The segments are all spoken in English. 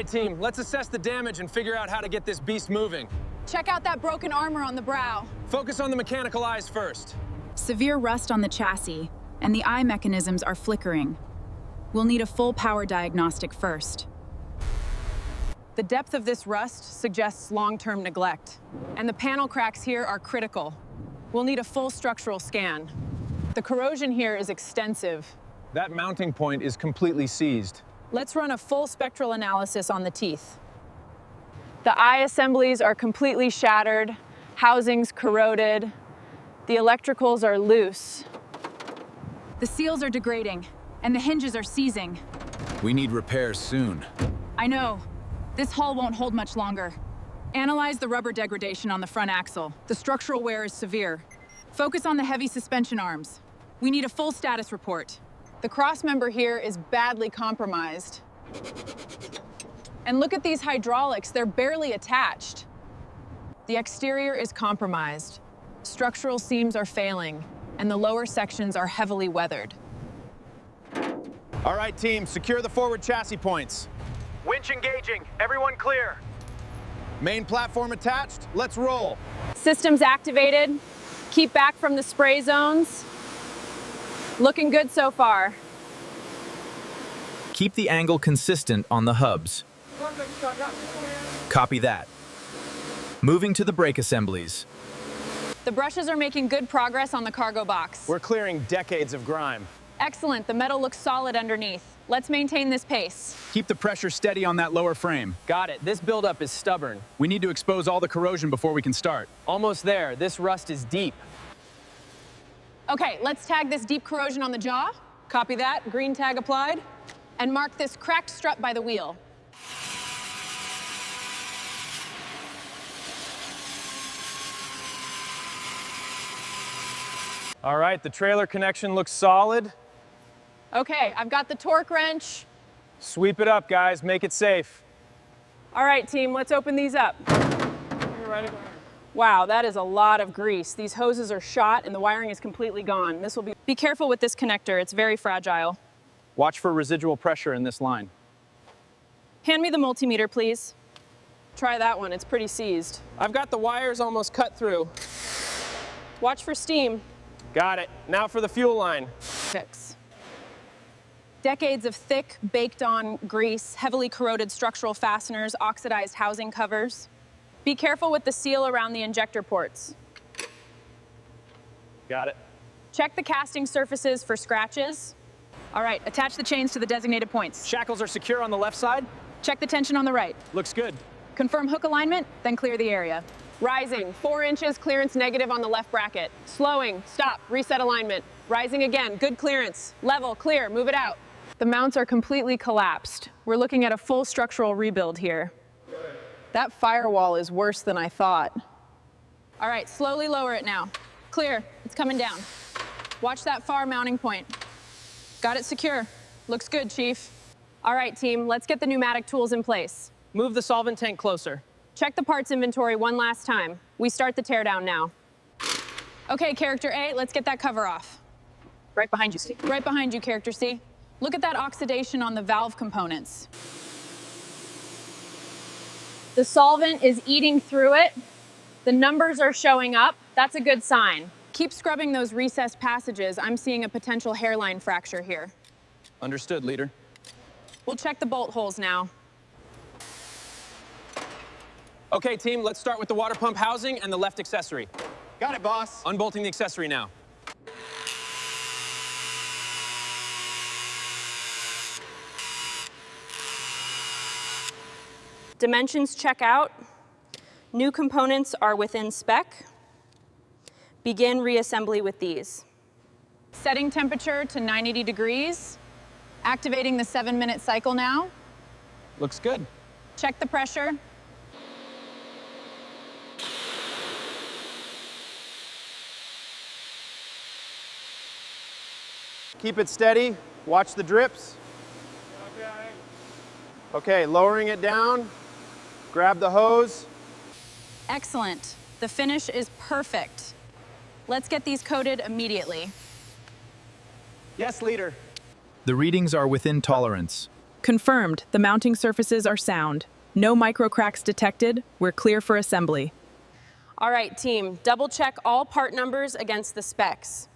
right, team, let's assess the damage and figure out how to get this beast moving. Check out that broken armor on the brow. Focus on the mechanical eyes first. Severe rust on the chassis, and the eye mechanisms are flickering. We'll need a full power diagnostic first. The depth of this rust suggests long-term neglect, and the panel cracks here are critical. We'll need a full structural scan. The corrosion here is extensive. That mounting point is completely seized. Let's run a full spectral analysis on the teeth. The eye assemblies are completely shattered, housings corroded, the electricals are loose. The seals are degrading, and the hinges are seizing. We need repairs soon. I know. This hull won't hold much longer. Analyze the rubber degradation on the front axle. The structural wear is severe. Focus on the heavy suspension arms. We need a full status report. The crossmember here is badly compromised. And look at these hydraulics, they're barely attached. The exterior is compromised. Structural seams are failing, and the lower sections are heavily weathered. All right, team, secure the forward chassis points. Winch engaging, everyone clear. Main platform attached, let's roll. Systems activated. Keep back from the spray zones. Looking good so far. Keep the angle consistent on the hubs. Copy that. Moving to the brake assemblies. The brushes are making good progress on the cargo box. We're clearing decades of grime. Excellent, the metal looks solid underneath. Let's maintain this pace. Keep the pressure steady on that lower frame. Got it. This buildup is stubborn. We need to expose all the corrosion before we can start. Almost there. This rust is deep. Okay, let's tag this deep corrosion on the jaw. Copy that, green tag applied. And mark this cracked strut by the wheel. All right, the trailer connection looks solid. Okay, I've got the torque wrench. Sweep it up, guys, make it safe. All right, team, let's open these up. Wow, that is a lot of grease. These hoses are shot and the wiring is completely gone. This will be careful with this connector, it's very fragile. Watch for residual pressure in this line. Hand me the multimeter, please. Try that one, it's pretty seized. I've got the wires almost cut through. Watch for steam. Got it. Now for the fuel line. Fix. Decades of thick, baked-on grease, heavily corroded structural fasteners, oxidized housing covers. Be careful with the seal around the injector ports. Got it. Check the casting surfaces for scratches. All right, attach the chains to the designated points. Shackles are secure on the left side. Check the tension on the right. Looks good. Confirm hook alignment, then clear the area. Rising, 4 inches, clearance negative on the left bracket. Slowing, stop, reset alignment. Rising again, good clearance. Level, clear, move it out. The mounts are completely collapsed. We're looking at a full structural rebuild here. That firewall is worse than I thought. All right, slowly lower it now. Clear, it's coming down. Watch that far mounting point. Got it secure. Looks good, Chief. All right, team, let's get the pneumatic tools in place. Move the solvent tank closer. Check the parts inventory one last time. We start the teardown now. Okay, Character A, let's get that cover off. Right behind you, Steve. Right behind you, Character C. Look at that oxidation on the valve components. The solvent is eating through it. The numbers are showing up. That's a good sign. Keep scrubbing those recessed passages. I'm seeing a potential hairline fracture here. Understood, leader. We'll check the bolt holes now. Okay, team, let's start with the water pump housing and the left accessory. Got it, boss. Unbolting the accessory now. Dimensions check out. New components are within spec. Begin reassembly with these. Setting temperature to 980 degrees. Activating the 7-minute cycle now. Looks good. Check the pressure. Keep it steady. Watch the drips. Okay, lowering it down. Grab the hose. Excellent. The finish is perfect. Let's get these coated immediately. Yes, leader. The readings are within tolerance. Confirmed, the mounting surfaces are sound. No micro cracks detected. We're clear for assembly. All right, team, double check all part numbers against the specs.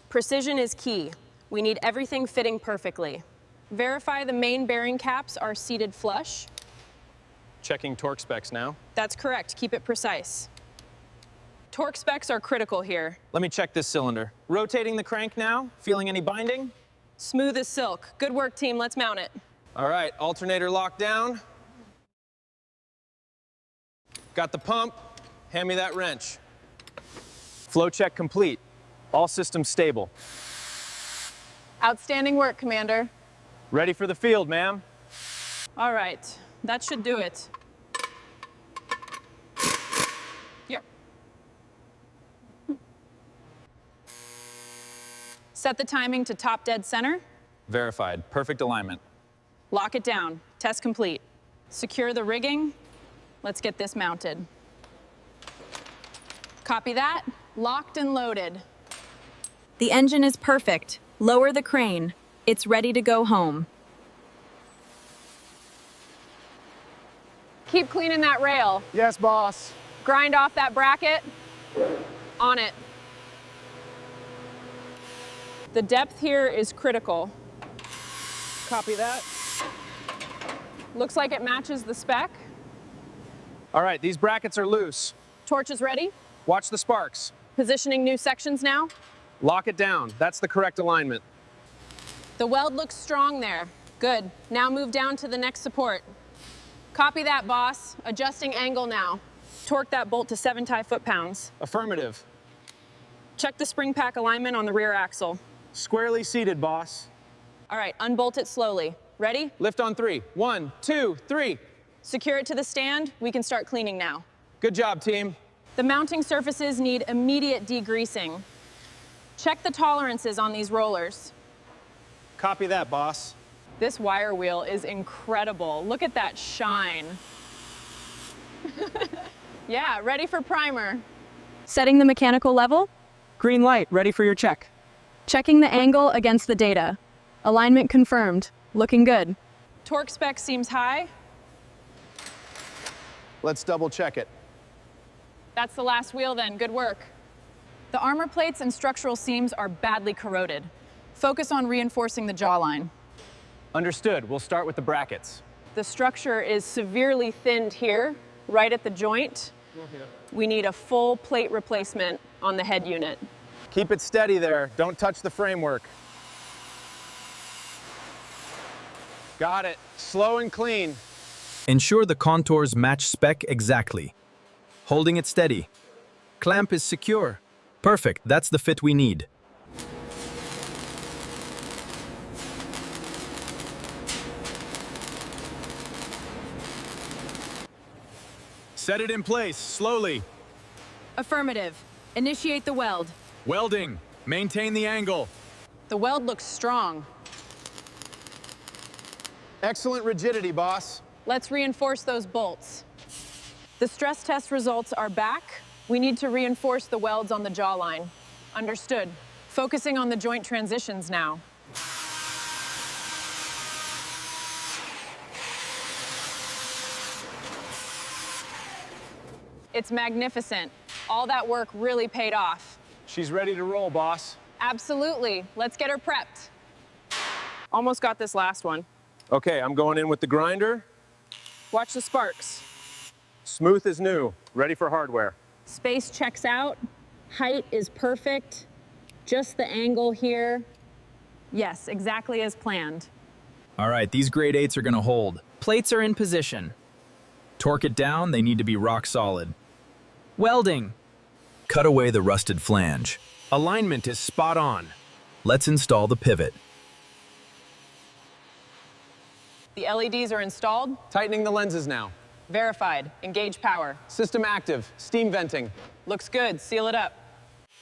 Precision is key. We need everything fitting perfectly. Verify the main bearing caps are seated flush. Checking torque specs now. That's correct, keep it precise. Torque specs are critical here. Let me check this cylinder. Rotating the crank now. Feeling any binding? Smooth as silk. Good work, team, let's mount it. All right, alternator locked down. Got the pump. Hand me that wrench. Flow check complete. All systems stable. Outstanding work, Commander. Ready for the field, ma'am. All right, that should do it. Here. Set the timing to top dead center. Verified. Perfect alignment. Lock it down. Test complete. Secure the rigging. Let's get this mounted. Copy that. Locked and loaded. The engine is perfect. Lower the crane. It's ready to go home. Keep cleaning that rail. Yes, boss. Grind off that bracket. On it. The depth here is critical. Copy that. Looks like it matches the spec. All right, these brackets are loose. Torch is ready. Watch the sparks. Positioning new sections now. Lock it down. That's the correct alignment. The weld looks strong there. Good. Now move down to the next support. Copy that, boss. Adjusting angle now. Torque that bolt to 7 foot-pounds. Affirmative. Check the spring pack alignment on the rear axle. Squarely seated, boss. All right, unbolt it slowly. Ready? Lift on 3. 1, 2, 3. Secure it to the stand. We can start cleaning now. Good job, team. The mounting surfaces need immediate degreasing. Check the tolerances on these rollers. Copy that, boss. This wire wheel is incredible. Look at that shine. Yeah, ready for primer. Setting the mechanical level, Green light, ready for your check. checking the angle against the data. Alignment confirmed. Looking good. Torque spec seems high. Let's double check it. That's the last wheel then. Good work. The armor plates and structural seams are badly corroded. Focus on reinforcing the jawline. Understood. We'll start with the brackets. The structure is severely thinned here, right at the joint. We need a full plate replacement on the head unit. Keep it steady there. Don't touch the framework. Got it. Slow and clean. Ensure the contours match spec exactly. Holding it steady. Clamp is secure. Perfect, that's the fit we need. Set it in place, slowly. Affirmative. Initiate the weld. Welding, maintain the angle. The weld looks strong. Excellent rigidity, boss. Let's reinforce those bolts. The stress test results are back. We need to reinforce the welds on the jawline. Understood. Focusing on the joint transitions now. It's magnificent. All that work really paid off. She's ready to roll, boss. Absolutely. Let's get her prepped. Almost got this last one. Okay, I'm going in with the grinder. Watch the sparks. Smooth as new. Ready for hardware. Space checks out. Height is perfect. Just the angle here. Yes, exactly as planned. All right, these grade 8s are gonna hold. Plates are in position. Torque it down, they need to be rock solid. Welding. Cut away the rusted flange. Alignment is spot on. Let's install the pivot. The LEDs are installed. Tightening the lenses now. Verified. Engage power. System active. Steam venting. Looks good. Seal it up.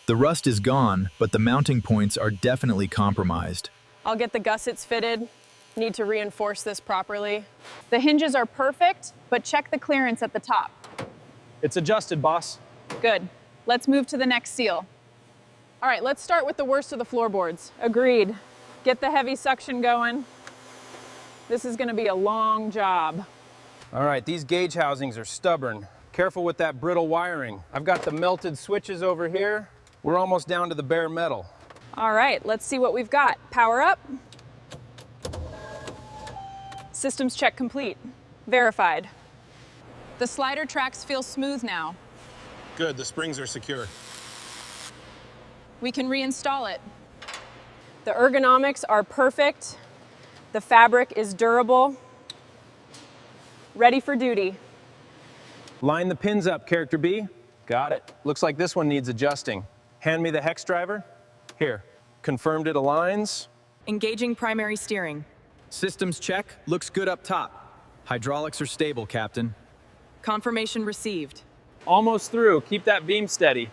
The rust is gone, but the mounting points are definitely compromised. I'll get the gussets fitted. Need to reinforce this properly. The hinges are perfect, but check the clearance at the top. It's adjusted, boss. Good. Let's move to the next seal. All right, let's start with the worst of the floorboards. Agreed. Get the heavy suction going. This is gonna be a long job. All right, these gauge housings are stubborn. Careful with that brittle wiring. I've got the melted switches over here. We're almost down to the bare metal. All right, let's see what we've got. Power up. Systems check complete. Verified. The slider tracks feel smooth now. Good, the springs are secure. We can reinstall it. The ergonomics are perfect. The fabric is durable. Ready for duty. Line the pins up, Character B. Got it. Looks like this one needs adjusting. Hand me the hex driver. Here. Confirmed it aligns. Engaging primary steering. Systems check. Looks good up top. Hydraulics are stable, Captain. Confirmation received. Almost through. Keep that beam steady.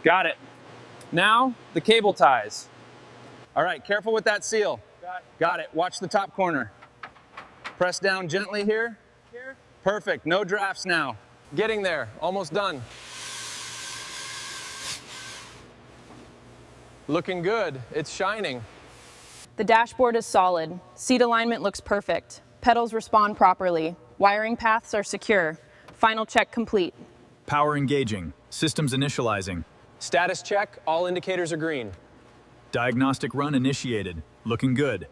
Got it. Now, the cable ties. All right, careful with that seal. Got it. Watch the top corner. Press down gently here. Perfect. No drafts now. Getting there. Almost done. Looking good. It's shining. The dashboard is solid. Seat alignment looks perfect. Pedals respond properly. Wiring paths are secure. Final check complete. Power engaging. Systems initializing. Status check. All indicators are green. Diagnostic run initiated. Looking good.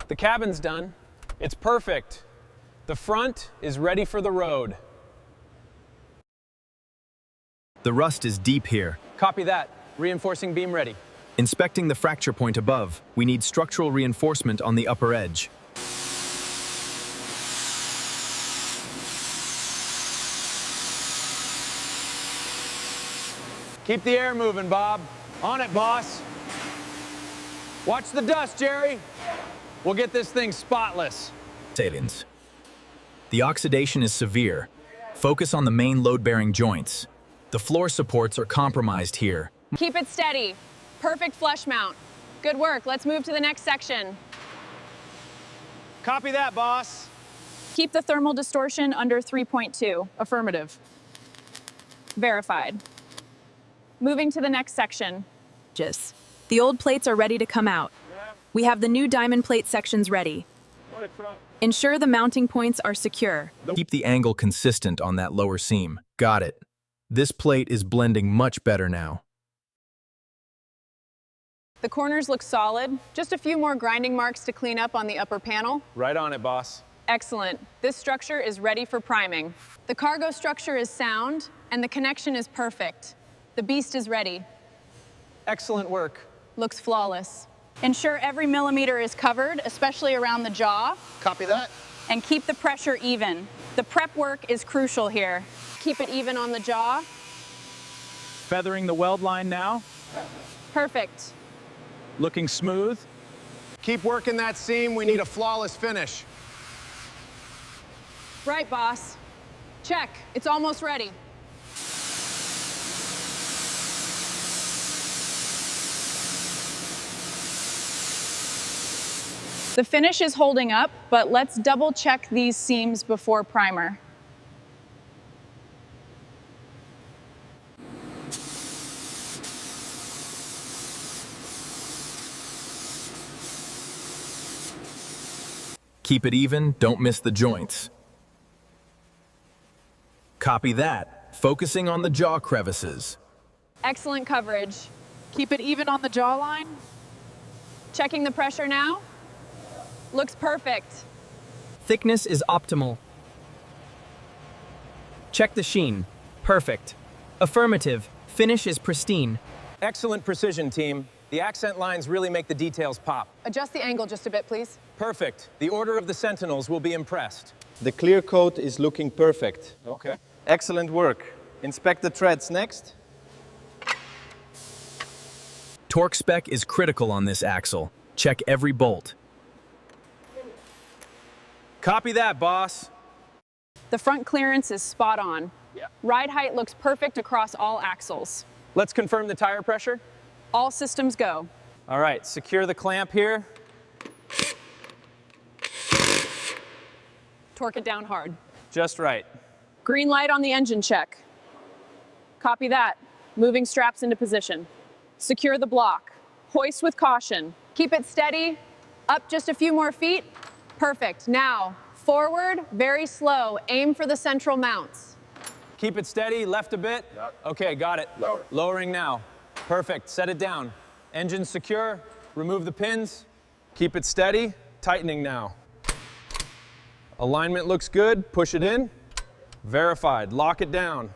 The cabin's done. It's perfect. The front is ready for the road. The rust is deep here. Copy that. Reinforcing beam ready. Inspecting the fracture point above, we need structural reinforcement on the upper edge. Keep the air moving, Bob. On it, boss. Watch the dust, Jerry. We'll get this thing spotless. Aliens. The oxidation is severe. Focus on the main load-bearing joints. The floor supports are compromised here. Keep it steady. Perfect flush mount. Good work. Let's move to the next section. Copy that, boss. Keep the thermal distortion under 3.2. Affirmative. Verified. Moving to the next section. The old plates are ready to come out. We have the new diamond plate sections ready. Ensure the mounting points are secure. Keep the angle consistent on that lower seam. Got it. This plate is blending much better now. The corners look solid. Just a few more grinding marks to clean up on the upper panel. Right on it, boss. Excellent. This structure is ready for priming. The cargo structure is sound, and the connection is perfect. The beast is ready. Excellent work. Looks flawless. Ensure every millimeter is covered, especially around the jaw. Copy that. And keep the pressure even. The prep work is crucial here. Keep it even on the jaw. Feathering the weld line now. Perfect. Looking smooth. Keep working that seam. We need a flawless finish. Right, boss. Check. It's almost ready. The finish is holding up, but let's double check these seams before primer. Keep it even, don't miss the joints. Copy that. Focusing on the jaw crevices. Excellent coverage. Keep it even on the jawline. Checking the pressure now. Looks perfect. Thickness is optimal. Check the sheen. Perfect. Affirmative. Finish is pristine. Excellent precision, team. The accent lines really make the details pop. Adjust the angle just a bit, please. Perfect. The Order of the Sentinels will be impressed. The clear coat is looking perfect. Okay. Excellent work. Inspect the threads next. Torque spec is critical on this axle. Check every bolt. Copy that, boss. The front clearance is spot on. Yeah. Ride height looks perfect across all axles. Let's confirm the tire pressure. All systems go. All right, secure the clamp here. Torque it down hard. Just right. Green light on the engine check. Copy that. Moving straps into position. Secure the block. Hoist with caution. Keep it steady. Up just a few more feet. Perfect. Now, forward, very slow. Aim for the central mounts. Keep it steady, left a bit. Okay, got it. Lowering now. Perfect, set it down. Engine secure, remove the pins. Keep it steady, tightening now. Alignment looks good, push it in. Verified, lock it down.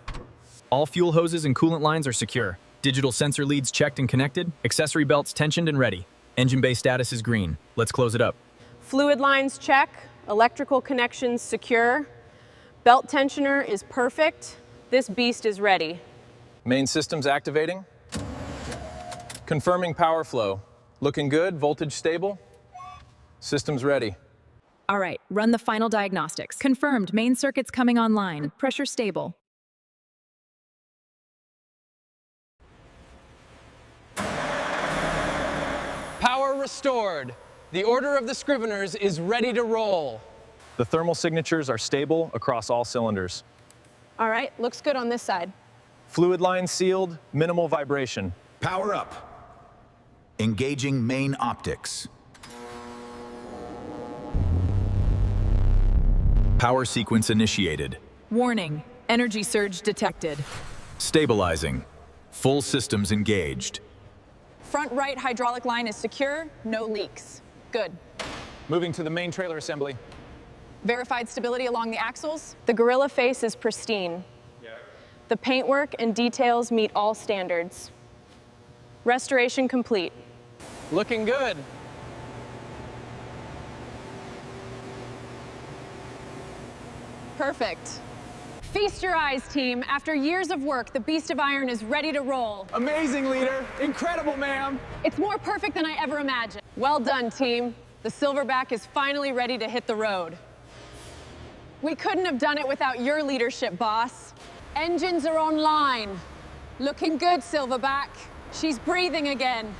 All fuel hoses and coolant lines are secure. Digital sensor leads checked and connected. Accessory belts tensioned and ready. Engine bay status is green. Let's close it up. Fluid lines check. Electrical connections secure. Belt tensioner is perfect. This beast is ready. Main systems activating. Confirming power flow. Looking good, voltage stable. Systems ready. All right, run the final diagnostics. Confirmed, main circuit's coming online. Pressure stable. Power restored. The order of the Scriveners is ready to roll. The thermal signatures are stable across all cylinders. All right, looks good on this side. Fluid lines sealed, minimal vibration. Power up. Engaging main optics. Power sequence initiated. Warning, energy surge detected. Stabilizing. Full systems engaged. Front right hydraulic line is secure, no leaks. Good. Moving to the main trailer assembly. Verified stability along the axles. The Gorilla face is pristine. The paintwork and details meet all standards. Restoration complete. Looking good. Perfect. Feast your eyes, team. After years of work, the Beast of Iron is ready to roll. Amazing, leader. Incredible, ma'am. It's more perfect than I ever imagined. Well done, team. The Silverback is finally ready to hit the road. We couldn't have done it without your leadership, boss. Engines are online. Looking good, Silverback. She's breathing again.